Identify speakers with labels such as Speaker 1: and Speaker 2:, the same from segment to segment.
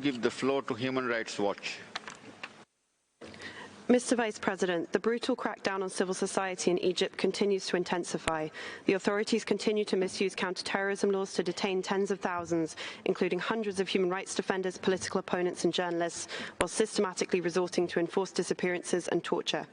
Speaker 1: Give the floor to Human Rights Watch.
Speaker 2: Mr. Vice President, the brutal crackdown on civil society in Egypt continues to intensify. The authorities continue to misuse counterterrorism laws to detain tens of thousands, including hundreds of human rights defenders, political opponents and journalists, while systematically resorting to enforced disappearances and torture.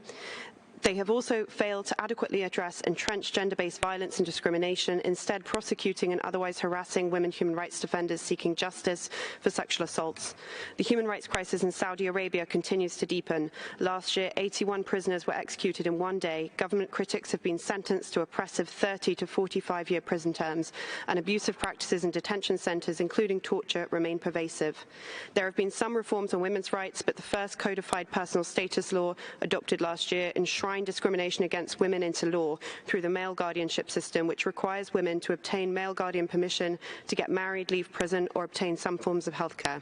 Speaker 2: They have also failed to adequately address entrenched gender-based violence and discrimination, instead prosecuting and otherwise harassing women human rights defenders seeking justice for sexual assaults. The human rights crisis in Saudi Arabia continues to deepen. Last year, 81 prisoners were executed in one day. Government critics have been sentenced to oppressive 30 to 45-year prison terms, and abusive practices in detention centres, including torture, remain pervasive. There have been some reforms on women's rights, but the first codified personal status law, adopted last year, enshrined discrimination against women into law through the male guardianship system, which requires women to obtain male guardian permission to get married, leave prison, or obtain some forms of healthcare.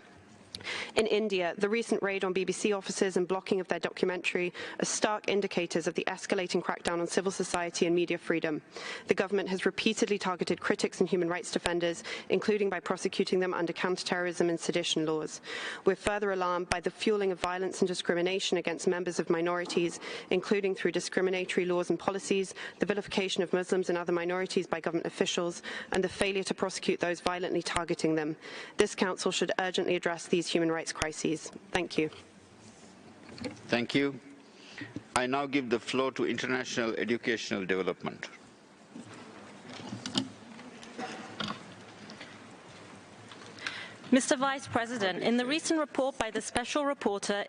Speaker 2: In India, the recent raid on BBC offices and blocking of their documentary are stark indicators of the escalating crackdown on civil society and media freedom. The government has repeatedly targeted critics and human rights defenders, including by prosecuting them under counterterrorism and sedition laws. We're further alarmed by the fueling of violence and discrimination against members of minorities, including through discriminatory laws and policies, the vilification of Muslims and other minorities by government officials, and the failure to prosecute those violently targeting them. This Council should urgently address these human rights crises. Thank you.
Speaker 1: Thank you. I now give the floor to International Educational Development.
Speaker 3: Mr. Vice President, in the recent report by the Special Rapporteur